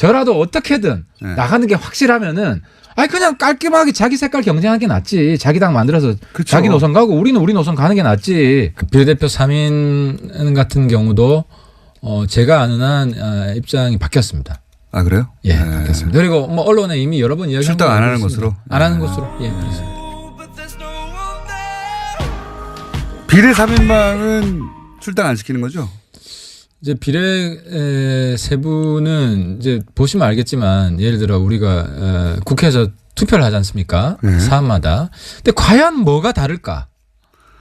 저라도 어떻게든 네. 나가는 게 확실하면은 아니 그냥 깔끔하게 자기 색깔 경쟁하는 게 낫지. 자기 당 만들어서 그쵸. 자기 노선 가고 우리는 우리 노선 가는 게 낫지. 그 비례대표 3인 같은 경우도 제가 아는 한 입장이 바뀌었습니다. 아 그래요? 예, 바뀌었습니다. 그리고 뭐 언론에 이미 여러 번 이야기한 출당 안 하는 것으로? 안 하는 것으로. 예, 그렇습니다. 비례 3인방은 출당 안 시키는 거죠? 이제 비례 세 분은 이제 보시면 알겠지만 예를 들어 우리가 국회에서 투표를 하지 않습니까? 네. 사안마다. 근데 과연 뭐가 다를까?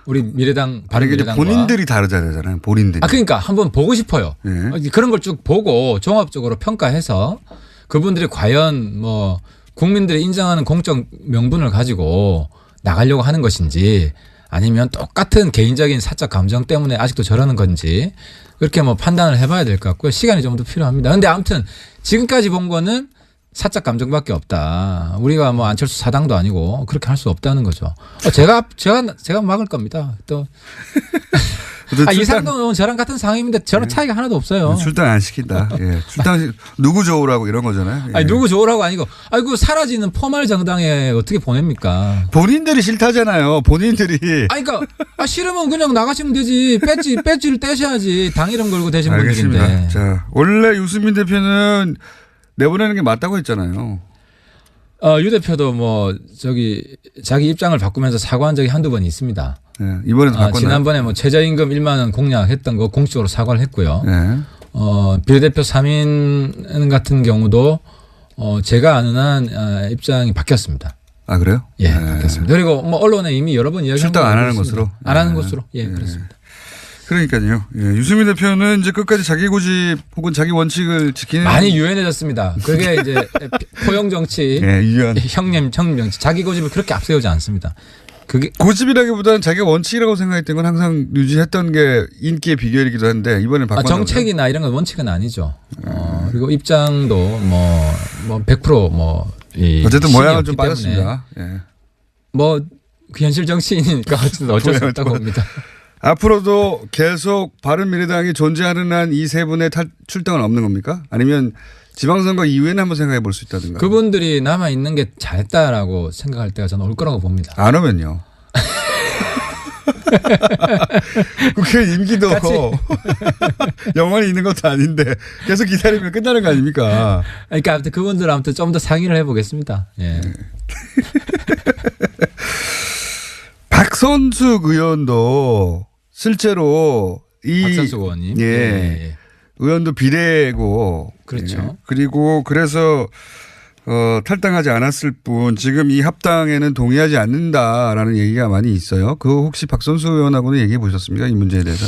우리 미래당, 바른미래당과. 본인들이 다르잖아요. 본인들이. 아 그러니까 한번 보고 싶어요. 네. 그런 걸 쭉 보고 종합적으로 평가해서 그분들이 과연 뭐 국민들이 인정하는 공적 명분을 가지고 나가려고 하는 것인지 아니면 똑같은 개인적인 사적 감정 때문에 아직도 저러는 건지 그렇게 뭐 판단을 해봐야 될 것 같고요. 시간이 좀 더 필요합니다. 그런데 아무튼 지금까지 본 거는 사적 감정밖에 없다. 우리가 뭐 안철수 사당도 아니고 그렇게 할 수 없다는 거죠. 제가 막을 겁니다. 또 이상돈 의원 저랑 같은 상임인데 저랑 차이가 하나도 없어요. 출당 안 시킨다. 예. 출당 누구 좋으라고 이런 거잖아요. 예. 아니 누구 좋으라고 아니고 아이고 사라지는 포말 정당에 어떻게 보냅니까? 본인들이 싫다잖아요. 본인들이. 아니 그러니까 싫으면 그냥 나가시면 되지. 배지를 떼셔야지. 당 이름 걸고 되신 알겠습니다. 분들인데. 자, 원래 유승민 대표는 내보내는 게 맞다고 했잖아요. 유 대표도 뭐 자기 입장을 바꾸면서 사과한 적이 한두 번 있습니다. 네, 이번에도 바꿨나요? 지난번에 뭐 최저임금 1만 원 공약했던 거 공식적으로 사과를 했고요. 네. 비례대표 3인 같은 경우도 제가 아는 한 입장이 바뀌었습니다. 아 그래요? 예, 네. 바뀌었습니다. 그리고 뭐 언론에 이미 여러 번 이야기한 출당 안 하는 것으로? 안 하는 것으로. 예, 그렇습니다. 그러니까요. 예, 유승민 대표는 이제 끝까지 자기 고집 혹은 자기 원칙을 지키는 많이 유연해졌습니다. 그게 이제 포용 정치, 예, 유연. 형님 정치, 자기 고집을 그렇게 앞세우지 않습니다. 그게 고집이라기보다는 자기가 원칙이라고 생각했던 건 항상 유지했던 게 인기의 비결이기도 한데 이번에 바꿨나 정책이나 이런 건 원칙은 아니죠. 그리고 입장도 뭐 100% 어쨌든 모양은 좀 빠졌습니다. 예. 뭐 현실 정치인이니까 어쩔 수 없다고 봅니다. 앞으로도 계속 바른미래당이 존재하는 한 이 세 분의 출당은 없는 겁니까? 아니면 지방선거 이후에는 한번 생각해 볼 수 있다든가. 그분들이 남아있는 게 잘했다라고 생각할 때가 저는 올 거라고 봅니다. 안 오면요. 국회 임기도 영원히 있는 것도 아닌데 계속 기다리면 끝나는 거 아닙니까? 그러니까 아무튼 그분들 아무튼 좀 더 상의를 해보겠습니다. 예. 박선숙 의원도 실제로 박선숙 의원님. 예. 의원도 비례고 그렇죠. 예. 그리고 그래서 탈당하지 않았을 뿐 지금 이 합당에는 동의하지 않는다라는 얘기가 많이 있어요. 그거 혹시 박선숙 의원하고는 얘기해 보셨습니까? 이 문제에 대해서?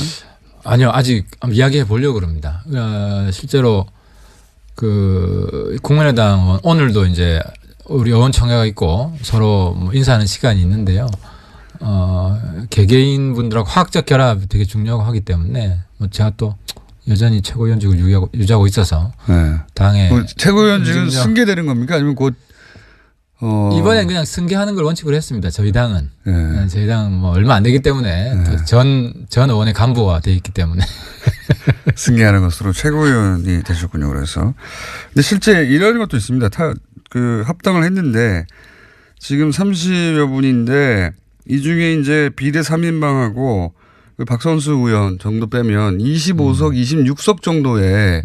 아니요. 아직 이야기해 보려고 그럽니다. 실제로 그 국민의당 오늘도 이제 우리 의원총회가 있고 서로 뭐 인사하는 시간이 있는데요. 개개인 분들하고 화학적 결합이 되게 중요하고 하기 때문에 뭐 제가 또 여전히 최고위원직을 유지하고 있어서 네. 당에 최고위원직은 승계되는 겁니까? 아니면 곧 이번엔 그냥 승계하는 걸 원칙으로 했습니다. 저희 당은 네. 저희 당은 뭐 얼마 안 되기 때문에 네. 전 의원의 간부가 돼 있기 때문에 승계하는 것으로 최고위원이 되셨군요. 그래서 근데 실제 이런 것도 있습니다. 그 합당을 했는데 지금 30여 분인데 이 중에 이제 비례 3인방하고 그 박선수 의원 정도 빼면 25석, 26석 정도의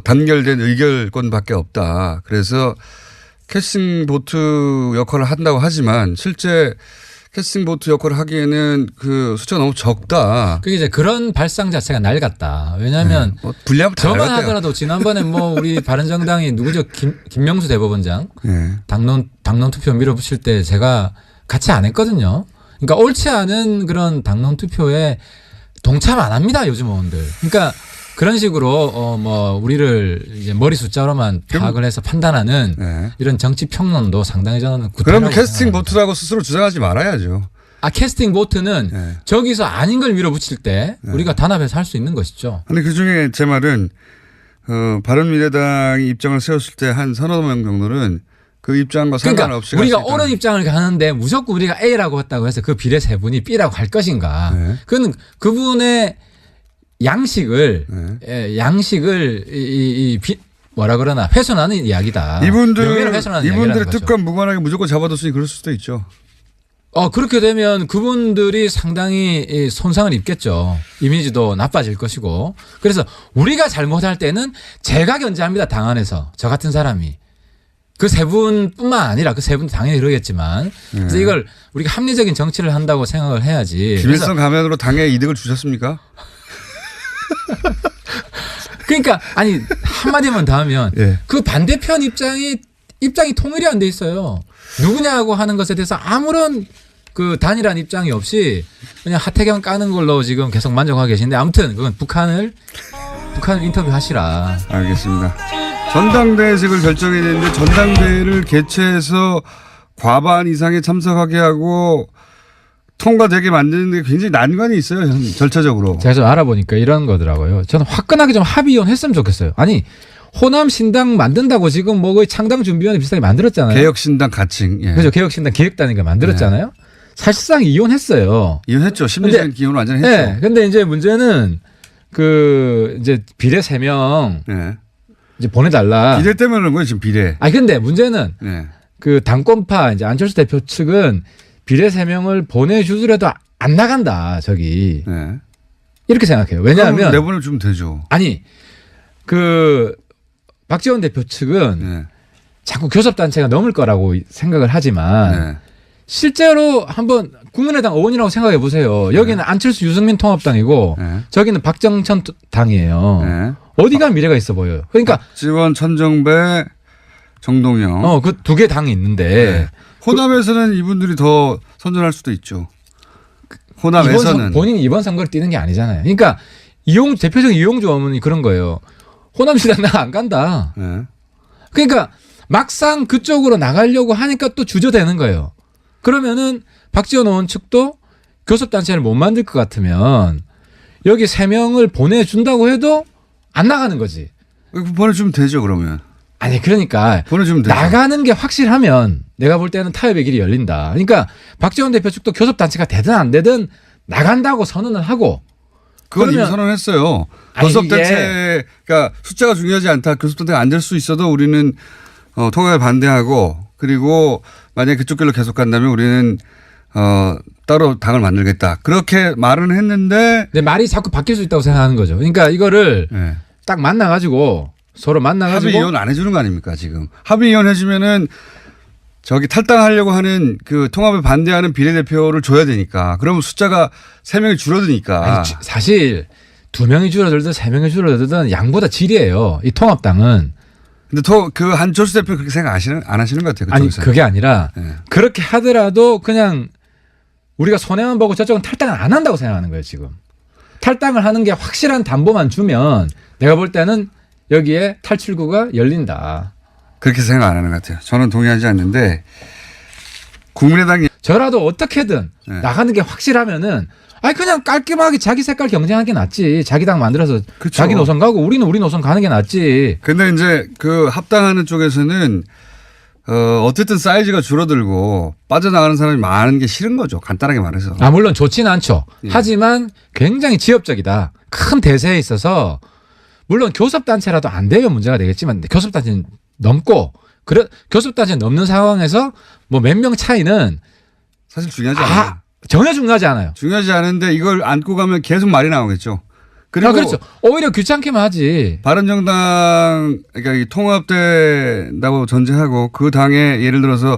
단결된 의결권밖에 없다. 그래서 캐스팅 보트 역할을 한다고 하지만 실제 캐스팅 보트 역할을 하기에는 그 숫자가 너무 적다. 그게 이제 그런 발상 자체가 낡았다. 왜냐하면 네. 분량 저만 하더라도 지난번에 뭐 우리 바른정당이 누구죠? 김명수 대법원장 네. 당론 투표 밀어붙일 때 제가 같이 안 했거든요. 그러니까 옳지 않은 그런 당론 투표에 동참 안 합니다. 요즘 의원들. 그러니까 그런 식으로 뭐 우리를 이제 머리 숫자로만 파악을 해서 판단하는 네. 이런 정치 평론도 상당히 저는 구태라고 그럼 캐스팅 생각합니다. 보트라고 스스로 주장하지 말아야죠. 캐스팅 보트는 네. 저기서 아닌 걸 밀어붙일 때 우리가 단합해서 할 수 있는 것이죠. 근데 그중에 제 말은 바른미래당이 입장을 세웠을 때 한 서너 명 정도는 그 입장과 상관없이 그러니까 우리가 옳은 입장을 가는데 무조건 우리가 A라고 했다고 해서 그 비례 세 분이 B라고 갈 것인가. 네. 그건 그분의 양식을 뭐라 그러나 훼손하는 이야기다. 명예를 훼손하는 이분들의 이야기라는 거죠. 특권 무관하게 무조건 잡아뒀으니 그럴 수도 있죠. 그렇게 되면 그분들이 상당히 이 손상을 입겠죠. 이미지도 나빠질 것이고. 그래서 우리가 잘못할 때는 제가 견제합니다. 당 안에서. 저 같은 사람이. 그 세 분뿐만 아니라 그 세 분도 당연히 그러겠지만. 그래서 이걸 우리가 합리적인 정치를 한다고 생각을 해야지. 김일성 가면으로 당에 이득을 주셨습니까? 그러니까 아니 한마디만 더 하면 예. 그 반대편 입장이 통일이 안 돼 있어요. 누구냐고 하는 것에 대해서 아무런 그 단일한 입장이 없이 그냥 하태경 까는 걸로 지금 계속 만족하고 계신데 아무튼 그건 북한을 인터뷰하시라. 알겠습니다. 전당대회식을 결정했는데 전당대회를 개최해서 과반 이상에 참석하게 하고 통과되게 만드는 데 굉장히 난관이 있어요. 절차적으로. 제가 좀 알아보니까 이런 거더라고요. 저는 화끈하게 좀 합의원 했으면 좋겠어요. 아니 호남 신당 만든다고 지금 뭐 거의 창당 준비위원회 비슷하게 만들었잖아요. 개혁신당 가칭. 예. 그렇죠. 개혁신당 기획단위가 만들었잖아요. 사실상 이혼했어요. 이혼했죠. 심리적인 기혼을 완전히 했죠. 네. 근데 이제 문제는 그 이제 비례 3명 네. 이제 보내달라. 비례 때문에 그런 거예요. 지금 비례. 아니 근데 문제는 네. 그 당권파 이제 안철수 대표 측은 비례 3명을 보내주더라도 안 나간다. 저기 네. 이렇게 생각해요. 왜냐하면 내보내주면 되죠. 아니 그 박지원 대표 측은 네. 자꾸 교섭단체가 넘을 거라고 생각을 하지만 네. 실제로 한번 국민의당 의원이라고 생각해 보세요. 여기는 안철수 유승민 통합당이고 네. 저기는 박정천 당이에요. 네. 어디가 미래가 있어 보여요. 그러니까 박지원, 천정배, 정동영. 그 두 개 당이 있는데 네. 호남에서는 이분들이 더 선전할 수도 있죠. 호남에서는 본인이 이번 선거를 뛰는 게 아니잖아요. 그러니까 대표적인 이용주 어머니 그런 거예요. 호남시당 나 안 간다. 네. 그러니까 막상 그쪽으로 나가려고 하니까 또 주저되는 거예요. 그러면은 박지원 의원 측도 교섭단체를 못 만들 것 같으면 여기 3명을 보내준다고 해도 안 나가는 거지. 보내주면 되죠. 그러면. 아니 그러니까 보내주면 되죠. 나가는 게 확실하면 내가 볼 때는 타협의 길이 열린다. 그러니까 박지원 대표 측도 교섭단체가 되든 안 되든 나간다고 선언을 하고 그건 이미 그러면- 선언했어요. 아니, 교섭단체가 숫자가 중요하지 않다. 교섭단체가 안 될 수 있어도 우리는 통합에 반대하고 그리고 만약에 그쪽 길로 계속 간다면 우리는 따로 당을 만들겠다. 그렇게 말은 했는데 내 말이 자꾸 바뀔 수 있다고 생각하는 거죠. 그러니까 이거를 네. 딱 만나가지고 서로 만나가지고 합의 이혼 안 해주는 거 아닙니까 지금. 합의 이혼 해주면은 저기 탈당하려고 하는 그 통합에 반대하는 비례대표를 줘야 되니까. 그러면 숫자가 3명이 줄어드니까. 아니, 사실 2명이 줄어들든 3명이 줄어들든 양보다 질이에요. 이 통합당은. 근데 그 한철수 대표 그렇게 생각 안 하시는 것 같아요. 아니 그쪽에서. 그게 아니라 네. 그렇게 하더라도 그냥 우리가 손해만 보고 저쪽은 탈당을 안 한다고 생각하는 거예요 지금. 탈당을 하는 게 확실한 담보만 주면 내가 볼 때는 여기에 탈출구가 열린다. 그렇게 생각 안 하는 것 같아요. 저는 동의하지 않는데 국민의당이 저라도 어떻게든 네. 나가는 게 확실하면은 그냥 깔끔하게 자기 색깔 경쟁하는 게 낫지. 자기 당 만들어서 그쵸. 자기 노선 가고 우리는 우리 노선 가는 게 낫지. 근데 이제 그 합당하는 쪽에서는 어쨌든 사이즈가 줄어들고 빠져나가는 사람이 많은 게 싫은 거죠. 간단하게 말해서. 물론 좋지는 않죠. 예. 하지만 굉장히 지엽적이다. 큰 대세에 있어서 물론 교섭단체라도 안 되면 문제가 되겠지만 교섭단체는 넘고 교섭단체 넘는 상황에서 뭐 몇 명 차이는 사실 중요하지 않아요. 전혀 중요하지 않아요. 중요하지 않은데 이걸 안고 가면 계속 말이 나오겠죠. 그리고 그렇죠. 오히려 귀찮게만 하지. 바른정당 그러니까 이 통합된다고 전제하고 그 당에 예를 들어서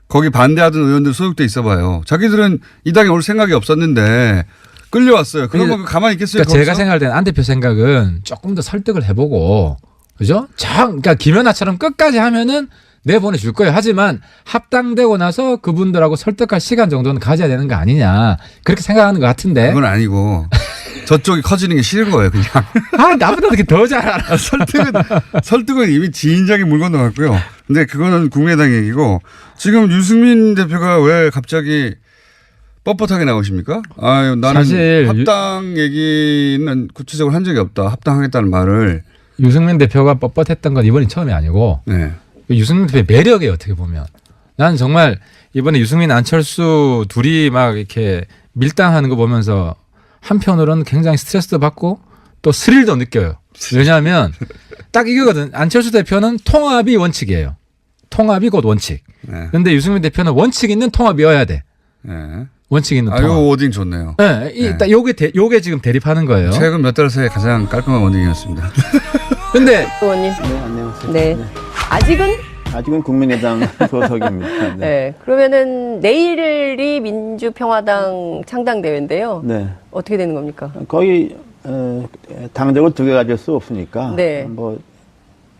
거기 반대하던 의원들 소속돼 있어봐요. 자기들은 이 당에 올 생각이 없었는데 끌려왔어요. 그러면 가만히 있겠어요? 그러니까 제가 생각할 때는 안 대표 생각은 조금 더 설득을 해보고 그죠? 그러니까 김연아처럼 끝까지 하면은 내보내줄 거예요. 하지만 합당되고 나서 그분들하고 설득할 시간 정도는 가져야 되는 거 아니냐 그렇게 생각하는 것 같은데. 그건 아니고 저쪽이 커지는 게 싫은 거예요. 그냥. 나보다 어떻게 더 잘 알아. 설득은 이미 지인장이 물 건너갔고요. 근데 그거는 국민의당 얘기고 지금 유승민 대표가 왜 갑자기 뻣뻣하게 나오십니까? 나는 사실 합당 얘기는 구체적으로 한 적이 없다. 합당하겠다는 말을. 유승민 대표가 뻣뻣했던 건 이번이 처음이 아니고 네. 유승민 대표의 매력이에요. 어떻게 보면. 나는 정말 이번에 유승민 안철수 둘이 막 이렇게 밀당하는 거 보면서 한편으로는 굉장히 스트레스도 받고 또 스릴도 느껴요. 왜냐하면 딱 이거거든. 안철수 대표는 통합이 원칙이에요. 통합이 곧 원칙. 네. 그런데 유승민 대표는 원칙 있는 통합이어야 돼. 네. 원칙 있는 아, 통합. 이거 워딩 좋네요. 네, 딱 요게 지금 대립하는 거예요. 최근 몇 달 사이에 가장 깔끔한 워딩이었습니다. 근데 의원님. 네, 안녕하세요. 네. 아직은 국민의당 소속입니다. 네. 그러면은 내일이 민주평화당 창당대회인데요. 네. 어떻게 되는 겁니까? 거의 당적을 두 개 가질 수 없으니까 네. 뭐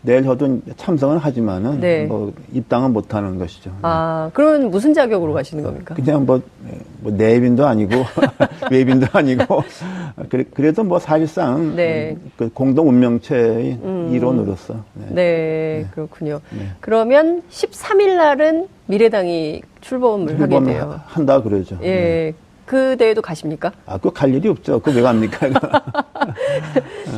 내일 저도 참석은 하지만은 네. 뭐 입당은 못 하는 것이죠. 아, 그러면 무슨 자격으로 가시는 겁니까? 그냥 뭐 내빈도 아니고 외빈도 아니고 그래도 뭐 사실상 네. 그 공동 운명체의 일원으로서 네, 그렇군요. 네. 그러면 13일 날은 미래당이 출범을 하게 돼요. 한다 그러죠. 예. 네. 그 대회도 가십니까? 아, 그거 갈 일이 없죠. 그거 왜 갑니까?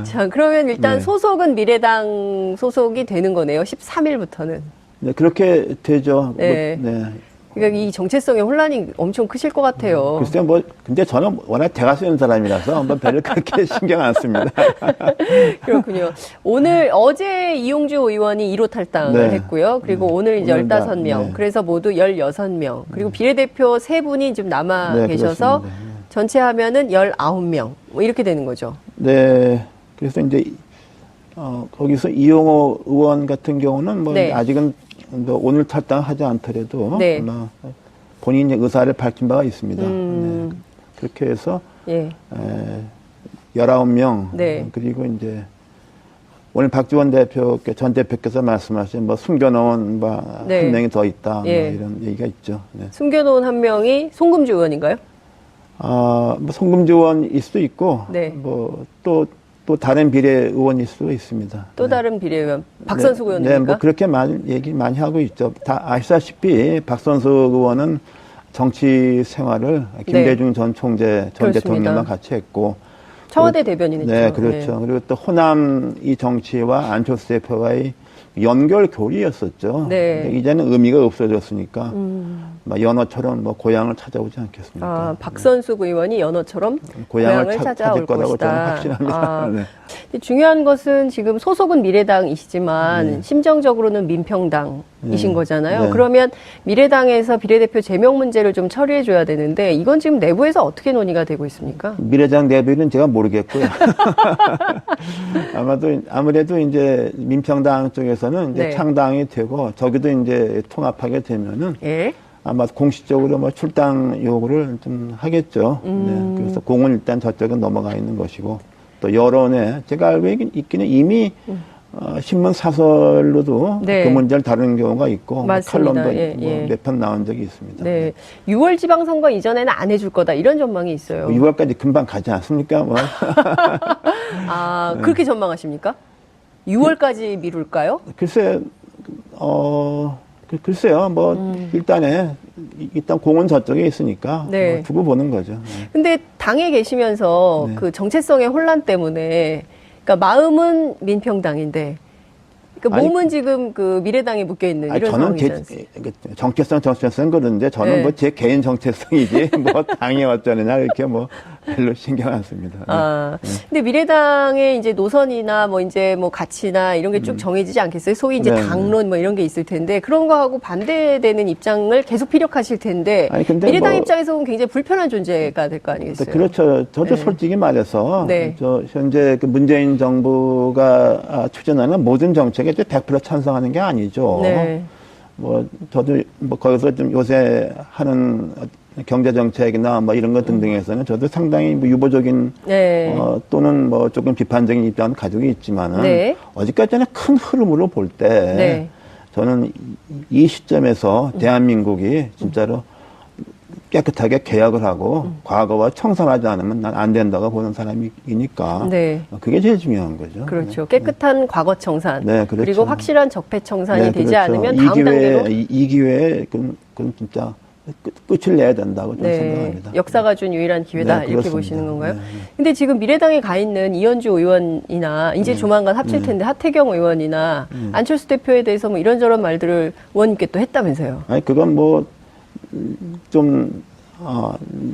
자, 그러면 일단 네. 소속은 미래당 소속이 되는 거네요. 13일부터는. 네, 그렇게 되죠. 네. 뭐, 네. 그러니까 이 정체성의 혼란이 엄청 크실 것 같아요. 글쎄요, 뭐, 근데 저는 워낙 대가 쓰는 사람이라서 한번 별로 그렇게 신경 안 씁니다. 그렇군요. 어제 이용주 의원이 1호 탈당을 네. 했고요. 그리고 오늘 이제 오늘 15명. 네. 그래서 모두 16명. 그리고 비례대표 3분이 좀 남아 네, 계셔서 그렇습니다. 전체 하면은 19명. 뭐 이렇게 되는 거죠. 네. 그래서 이제, 거기서 이용호 의원 같은 경우는 뭐, 네. 아직은 뭐 오늘 탈당하지 않더라도 네. 아마 본인의 의사를 밝힌 바가 있습니다. 네. 그렇게 해서, 예. 19명. 네. 그리고 이제, 오늘 박지원 전 대표께서 말씀하신 뭐 숨겨놓은 네. 한 명이 더 있다. 예. 뭐 이런 얘기가 있죠. 네. 숨겨놓은 한 명이 송금주 의원인가요? 뭐 송금주 의원일 수도 있고, 네. 뭐 또 다른 비례 의원일 수도 있습니다. 또 다른 비례의원. 박선숙 네, 의원입니까? 뭐 그렇게 얘기 많이 하고 있죠. 다 아시다시피 박선숙 의원은 정치 생활을 김대중 전 총재, 전 그렇습니다. 대통령과 같이 했고, 청와대 대변인이죠. 네, 그렇죠. 그리고 또 호남 이 정치와 안철수 대표와의 연결고리였었죠. 네. 근데 이제는 의미가 없어졌으니까 막 연어처럼 뭐 고향을 찾아오지 않겠습니까? 아, 박선숙 의원이 연어처럼 고향을 고향을 찾을 찾아올 거라고 것이다. 저는 확신합니다. 아, 네. 근데 중요한 것은 지금 소속은 미래당이시지만 네. 심정적으로는 민평당이신 네. 거잖아요. 네. 그러면 미래당에서 비례대표 제명 문제를 좀 처리해 줘야 되는데 이건 지금 내부에서 어떻게 논의가 되고 있습니까? 미래당 내부는 제가 모르겠고요. 아무래도 이제 민평당 쪽에서는 이제 네. 창당이 되고 저기도 이제 통합하게 되면은 예. 아마 공식적으로 뭐 출당 요구를 좀 하겠죠. 네. 그래서 공은 일단 저쪽에 넘어가 있는 것이고 또 여론에 제가 알고 있기는 이미 신문 사설로도 네. 그 문제를 다루는 경우가 있고 맞습니다. 칼럼도 예, 예. 몇 편 나온 적이 있습니다. 네. 6월 지방선거 이전에는 안 해줄 거다 이런 전망이 있어요. 6월까지 금방 가지 않습니까? 뭐. 아, 그렇게 전망하십니까? 6월까지 미룰까요? 글쎄, 글쎄요. 뭐 일단 공은 저쪽에 있으니까 네. 뭐 두고 보는 거죠. 네. 근데 당에 계시면서 네. 그 정체성의 혼란 때문에 그러니까 마음은 민평당인데 그러니까 아니, 몸은 지금 그 미래당에 묶여 있는 아니, 이런 저는 상황이지 제 않습니까? 정체성 그러는데 저는 네. 뭐 제 개인 정체성이지 뭐 당이 어쩌느냐 이렇게 뭐 별로 신경 안 씁니다. 네. 아, 근데 미래당의 이제 노선이나 뭐 이제 뭐 가치나 이런 게 쭉 정해지지 않겠어요? 소위 이제 네. 당론 뭐 이런 게 있을 텐데 그런 거하고 반대되는 입장을 계속 피력하실 텐데 아니, 근데 미래당 뭐- 입장에서는 굉장히 불편한 존재가 될 거 아니겠어요? 그렇죠. 저도 네. 솔직히 말해서 네. 저 현재 그 문재인 정부가 추진하는 모든 정책에 100% 찬성하는 게 아니죠. 네. 뭐 저도 뭐 거기서 좀 요새 하는 경제 정책이나 뭐 이런 것 등등에서는 저도 상당히 뭐 유보적인 네. 또는 뭐 조금 비판적인 입장을 가지고 있지만은 네. 어디까지나 큰 흐름으로 볼 때 네. 저는 이 시점에서 대한민국이 진짜로 깨끗하게 개혁을 하고 과거와 청산하지 않으면 난 안 된다고 보는 사람이니까 네. 그게 제일 중요한 거죠. 그렇죠. 깨끗한 과거 청산. 네, 그렇죠. 그리고 확실한 적폐 청산이 네, 되지 그렇죠. 않으면 다음 단계로 이 기회에 그건 진짜 끝을 내야 된다고 저는 네, 생각합니다. 역사가 준 유일한 기회다 네, 이렇게 그렇습니다. 보시는 건가요? 네. 근데 지금 미래당에 가 있는 이현주 의원이나 이제 조만간 합칠 텐데 하태경 의원이나 안철수 대표에 대해서 뭐 이런저런 말들을 의원님께 또 했다면서요? 아니 그건 뭐 좀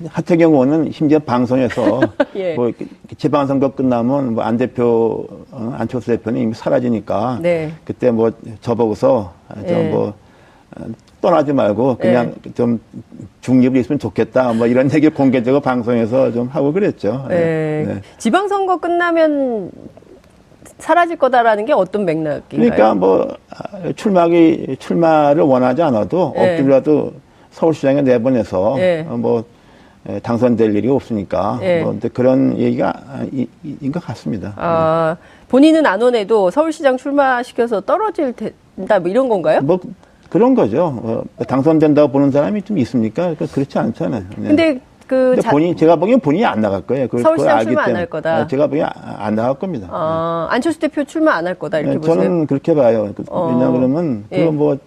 하태경 의원은 심지어 방송에서 예. 뭐 지방선거 끝나면 뭐 안철수 대표는 이미 사라지니까 네. 그때 뭐 저보고서 예. 떠나지 말고 그냥 좀 중립을 있으면 좋겠다 뭐 이런 얘기를 공개적으로 방송에서 좀 하고 그랬죠. 네. 네. 지방선거 끝나면 사라질 거다라는 게 어떤 맥락인가요? 그러니까 뭐 출마를 원하지 않아도 네. 억지로라도 서울시장에 내보내서 네. 당선될 일이 없으니까 네. 근데 그런 얘기가 인 것 같습니다. 본인은 안 원해도 서울시장 출마시켜서 떨어질 텐다 뭐 이런 건가요? 뭐 그런 거죠. 당선된다고 보는 사람이 좀 있습니까? 그렇지 않잖아요. 네. 근데 제가 보기엔 본인이 안 나갈 거예요. 서울시장 출마 안 할 거다. 제가 보기엔 안 나갈 겁니다. 안철수 대표 출마 안 할 거다 이렇게 보세요? 저는 그렇게 봐요. 왜냐 그러면 예. 그거 뭐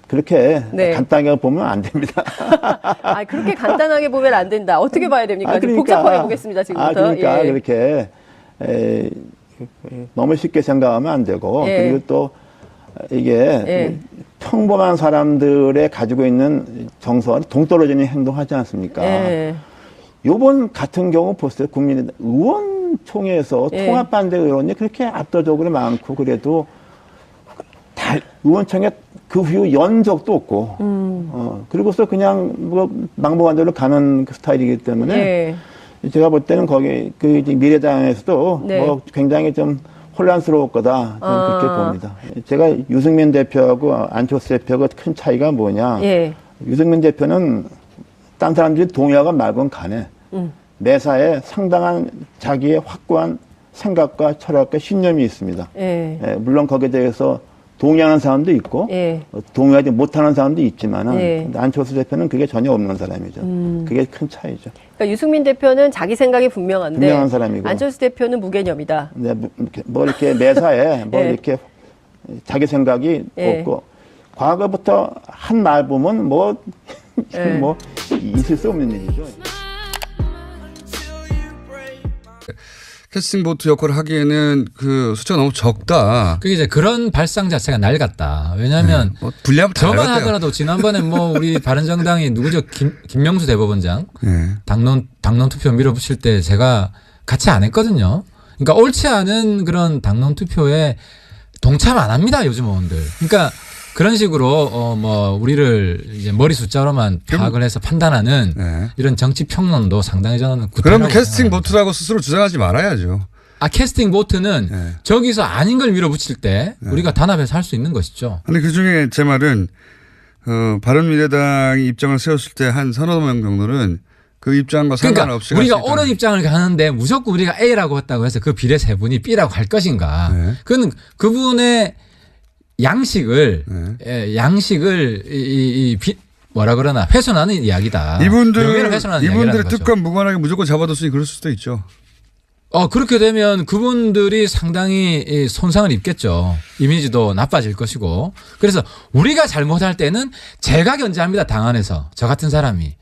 그렇게 네. 간단하게 보면 안 됩니다. 그렇게 간단하게 보면 안 된다. 어떻게 봐야 됩니까? 좀 복잡하게 보겠습니다, 지금부터. 그러니까 예. 그렇게 너무 쉽게 생각하면 안 되고 예. 그리고 또 이게 예. 평범한 사람들의 가지고 있는 정서와 동떨어지는 행동하지 않습니까? 예. 요번 같은 경우 보세요. 국민의당 의원총회에서 예. 통합반대 의원이 그렇게 압도적으로 많고 그래도 의원총회 그 후에 연적도 없고, 그리고서 그냥 뭐 막무가내 대로 가는 그 스타일이기 때문에 예. 제가 볼 때는 거기 이제 미래당에서도 네. 뭐 굉장히 좀 혼란스러울 거다 저는 그렇게 봅니다. 제가 유승민 대표하고 안철수 대표가 큰 차이가 뭐냐? 예. 유승민 대표는 딴 사람들이 동의하건 말건 간에 매사에 상당한 자기의 확고한 생각과 철학과 신념이 있습니다. 예. 물론 거기에 대해서 동의하는 사람도 있고 예. 동의하지 못하는 사람도 있지만은 예. 안철수 대표는 그게 전혀 없는 사람이죠. 그게 큰 차이죠. 그러니까 유승민 대표는 자기 생각이 분명한데 분명한 사람이고 안철수 대표는 무개념이다. 네, 뭐 이렇게 매사에 뭐 예. 이렇게 자기 생각이 예. 없고 과거부터 한 말 보면 뭐 예. 뭐 있을 수 없는 일이죠. 캐스팅 보트 역할을 하기에는 그 숫자가 너무 적다. 그게 이제 그런 발상 자체가 낡았다. 왜냐하면 뭐 분리하면 다 저만 낡았대요. 하더라도 지난번에 뭐 우리 바른정당이 누구죠? 김명수 대법원장 네. 당론 투표 밀어붙일 때 제가 같이 안 했거든요. 그러니까 옳지 않은 그런 당론 투표에 동참 안 합니다. 요즘 의원들. 그러니까 그런 식으로 뭐 우리를 이제 머리 숫자로만 파악을 해서 판단하는 네. 이런 정치 평론도 상당히 저는 구태라고 그러면 캐스팅 생각합니다. 보트라고 스스로 주장하지 말아야죠. 캐스팅 보트는 네. 저기서 아닌 걸 밀어붙일 때 우리가 단합해서 할 수 있는 것이죠. 근데 그 중에 제 말은 바른미래당이 입장을 세웠을 때 한 서너 명 정도는 그 입장과 그러니까 상관없이 우리가 갈수 있다는 옳은 입장을 가는데 무조건 우리가 A라고 했다고 해서 그 비례 세 분이 B라고 할 것인가. 네. 그건 그분의 양식을 뭐라 그러나 훼손하는 이야기다. 명예를 훼손하는 이분들의 이야기라는 거죠. 뜻과 무관하게 무조건 잡아뒀으니 그럴 수도 있죠. 그렇게 되면 그분들이 상당히 손상을 입겠죠. 이미지도 나빠질 것이고. 그래서 우리가 잘못할 때는 제가 견제합니다. 당 안에서. 저 같은 사람이.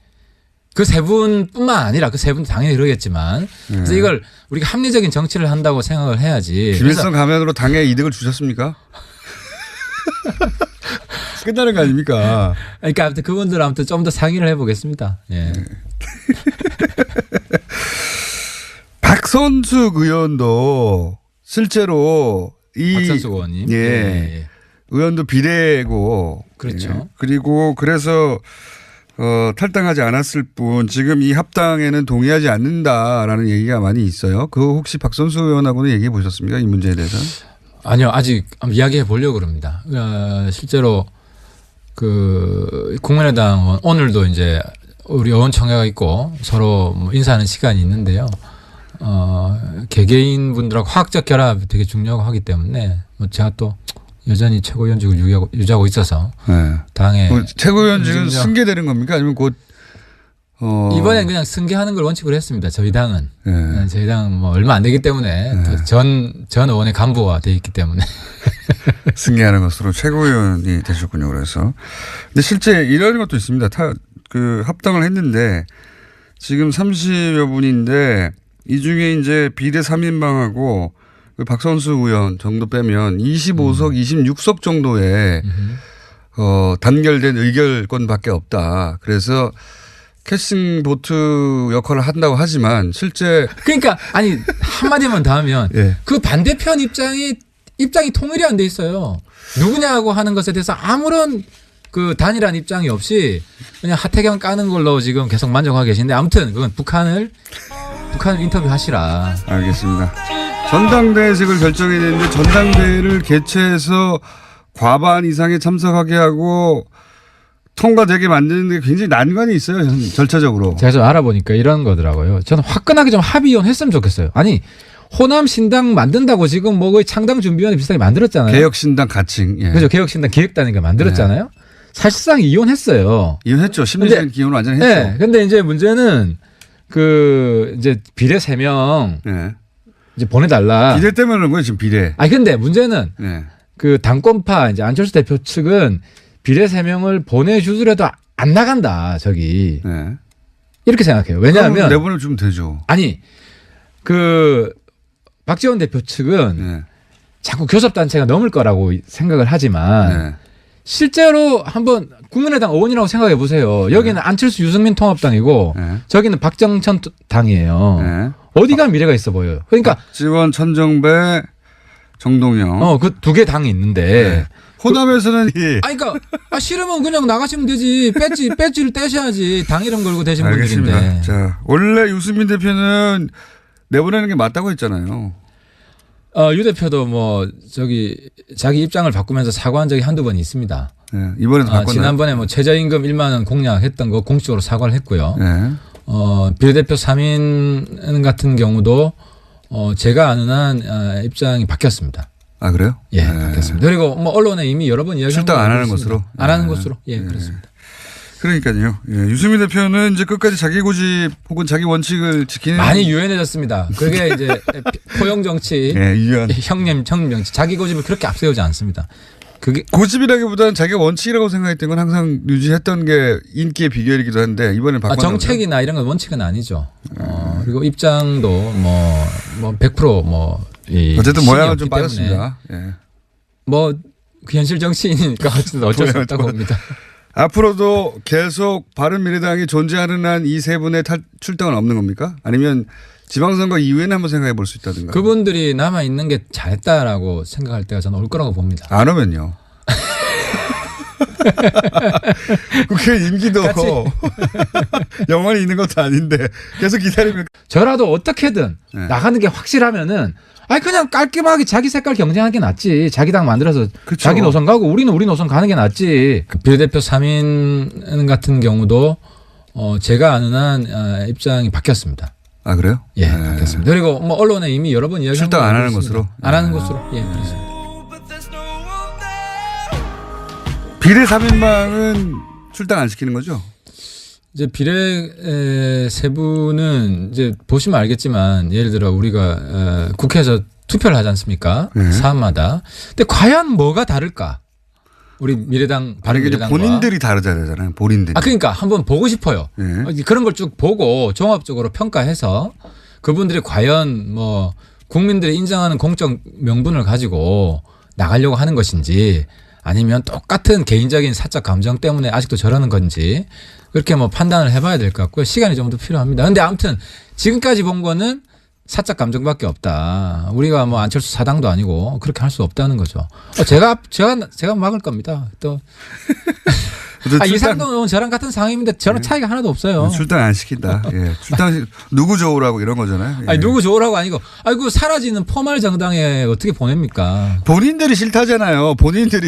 그 세 분뿐만 아니라 그 세 분도 당연히 그러겠지만. 그래서 이걸 우리가 합리적인 정치를 한다고 생각을 해야지. 김일성 가면으로 당에 이득을 주셨습니까? 끝나는 거 아닙니까? 그러니까 아무튼 그분들 아무튼 좀 더 상의를 해보겠습니다. 예. 박선숙 의원도 실제로 박선숙 의원님. 예. 의원도 비례고. 그렇죠. 예. 그리고 그래서 탈당하지 않았을 뿐 지금 이 합당에는 동의하지 않는다라는 얘기가 많이 있어요. 그거 혹시 박선숙 의원하고는 얘기해 보셨습니까? 이 문제에 대해서? 아니요, 아직 이야기해 보려고 그럽니다. 실제로 그 국민의당 의원, 오늘도 이제 우리 의원총회가 있고 서로 뭐 인사하는 시간이 있는데요. 개개인 분들하고 화학적 결합이 되게 중요하고 하기 때문에 뭐 제가 또 여전히 최고위원직을 유지하고 있어서 네. 당에 최고위원직은 승계되는 겁니까? 아니면 곧 이번엔 그냥 승계하는 걸 원칙으로 했습니다. 저희 당은. 네. 저희 당은 뭐 얼마 안 되기 때문에 네. 전 의원의 간부가 돼 있기 때문에. 승계하는 것으로 최고위원이 되셨군요. 그래서. 근데 실제 이런 것도 있습니다. 그 합당을 했는데 지금 30여 분인데 이 중에 이제 비례 3인방하고 그 박선수 의원 정도 빼면 25석, 26석 정도의 단결된 의결권밖에 없다. 그래서 캐스팅 보트 역할을 한다고 하지만 실제 그러니까 아니 한마디만 더 하면 예. 그 반대편 입장이 통일이 안 돼 있어요. 누구냐고 하는 것에 대해서 아무런 그 단일한 입장이 없이 그냥 하태경 까는 걸로 지금 계속 만족하고 계신데 아무튼 그건 북한을 인터뷰하시라. 알겠습니다. 전당대회색을 결정해야 되는데 전당대회를 개최해서 과반 이상에 참석하게 하고 통과되게 만드는 게 굉장히 난관이 있어요. 절차적으로. 제가 좀 알아보니까 이런 거더라고요. 저는 화끈하게 좀 합의원 했으면 좋겠어요. 아니 호남 신당 만든다고 지금 뭐 거의 창당 준비위원회 비슷하게 만들었잖아요. 개혁신당 가칭. 예. 그죠. 개혁신당 기획단이니까 만들었잖아요. 네. 사실상 이혼했어요. 이혼했죠. 심리적인 기혼을 완전히 했죠. 네. 근데 이제 문제는 그 이제 비례 3명 네. 이제 보내달라. 비례 때문에 그런 거예요. 지금 비례. 아니 근데 문제는 네. 그 당권파 이제 안철수 대표 측은 비례 3명을 보내주더라도 안 나간다. 저기 네. 이렇게 생각해요. 왜냐하면 내보내주면 되죠. 아니 그 박지원 대표 측은 네. 자꾸 교섭단체가 넘을 거라고 생각을 하지만 네. 실제로 한번 국민의당 의원이라고 생각해 보세요. 여기는 안철수 유승민 통합당이고 네. 저기는 박정천 당이에요. 네. 어디가 미래가 있어 보여요. 그러니까 박지원, 천정배, 정동영. 그 두 개 당이 있는데 네. 호남에서는 아니 그러니까 싫으면 그냥 나가시면 되지. 배지를 떼셔야지. 당 이름 걸고 되신 알겠습니다. 분들인데. 자, 원래 유승민 대표는 내보내는 게 맞다고 했잖아요. 유 대표도 뭐 저기 자기 입장을 바꾸면서 사과한 적이 한두 번 있습니다. 네. 이번에도 바꿨나요? 지난번에 뭐 최저임금 1만 원 공약했던 거 공식적으로 사과를 했고요. 네. 비례대표 3인 같은 경우도 제가 아는 한 입장이 바뀌었습니다. 아, 그래요? 예, 네. 바뀌었습니다. 그리고 뭐 언론에 이미 여러 번 이야기한 출당 거 안 알고 하는 있습니다. 것으로? 안 하는 네. 것으로. 예, 네. 그렇습니다. 그러니까요. 예, 유승민 대표는 이제 끝까지 자기 고집 혹은 자기 원칙을 지키는 많이 유연해졌습니다. 그게 이제 포용 정치, 예, 유연. 형님 정치, 자기 고집을 그렇게 앞세우지 않습니다. 그게 고집이라기보다는 자기가 원칙이라고 생각했던 건 항상 유지했던 게 인기의 비결이기도 한데 이번엔 바꿨나 정책이나 이런 건 원칙은 아니죠. 그리고 입장도 뭐 100% 어쨌든 모양은 좀 빠졌습니다. 예. 뭐 현실 정치인이니까 어쩔 수 없다고 봅니다. 앞으로도 계속 바른미래당이 존재하는 한 이 세 분의 출당은 없는 겁니까? 아니면 지방선거 이후에는 한번 생각해 볼 수 있다든가. 그분들이 남아 있는 게 잘했다라고 생각할 때가 저는 올 거라고 봅니다. 안 오면요. 국회 임기도 영원히 있는 것도 아닌데 계속 기다리면. 저라도 어떻게든 네. 나가는 게 확실하면은 그냥 깔끔하게 자기 색깔 경쟁하는 게 낫지. 자기 당 만들어서 그쵸. 자기 노선 가고 우리는 우리 노선 가는 게 낫지. 그 비례대표 3인 같은 경우도 제가 아는 한 입장이 바뀌었습니다. 아, 그래요? 예, 바뀌었습니다. 그리고 뭐 언론에 이미 여러 번 이야기한 출당 거 안 알고 하는 있습니다. 것으로? 안 하는 것으로. 예, 그렇습니다. 비례 3인방은 출당 안 시키는 거죠? 이제 비례 세 분은 이제 보시면 알겠지만 예를 들어 우리가 국회에서 투표를 하지 않습니까? 네. 사안마다. 근데 과연 뭐가 다를까? 우리 미래당, 바른미래당과. 본인들이 다르잖아요. 본인들이. 그러니까 한번 보고 싶어요. 네. 그런 걸 쭉 보고 종합적으로 평가해서 그분들이 과연 뭐 국민들이 인정하는 공적 명분을 가지고 나가려고 하는 것인지 아니면 똑같은 개인적인 사적 감정 때문에 아직도 저러는 건지 그렇게 뭐 판단을 해봐야 될 것 같고요. 시간이 좀 더 필요합니다. 근데 아무튼 지금까지 본 거는 사적 감정밖에 없다. 우리가 뭐 안철수 사당도 아니고 그렇게 할 수 없다는 거죠. 제가 막을 겁니다. 또 이상돈 의원 저랑 같은 상황인데 저랑 차이가 하나도 없어요. 출당 안 시킨다. 예. 출당 누구 좋으라고 이런 거잖아요. 예. 아니 누구 좋으라고 아니고 그 사라지는 포말 정당에 어떻게 보냅니까? 본인들이 싫다잖아요. 본인들이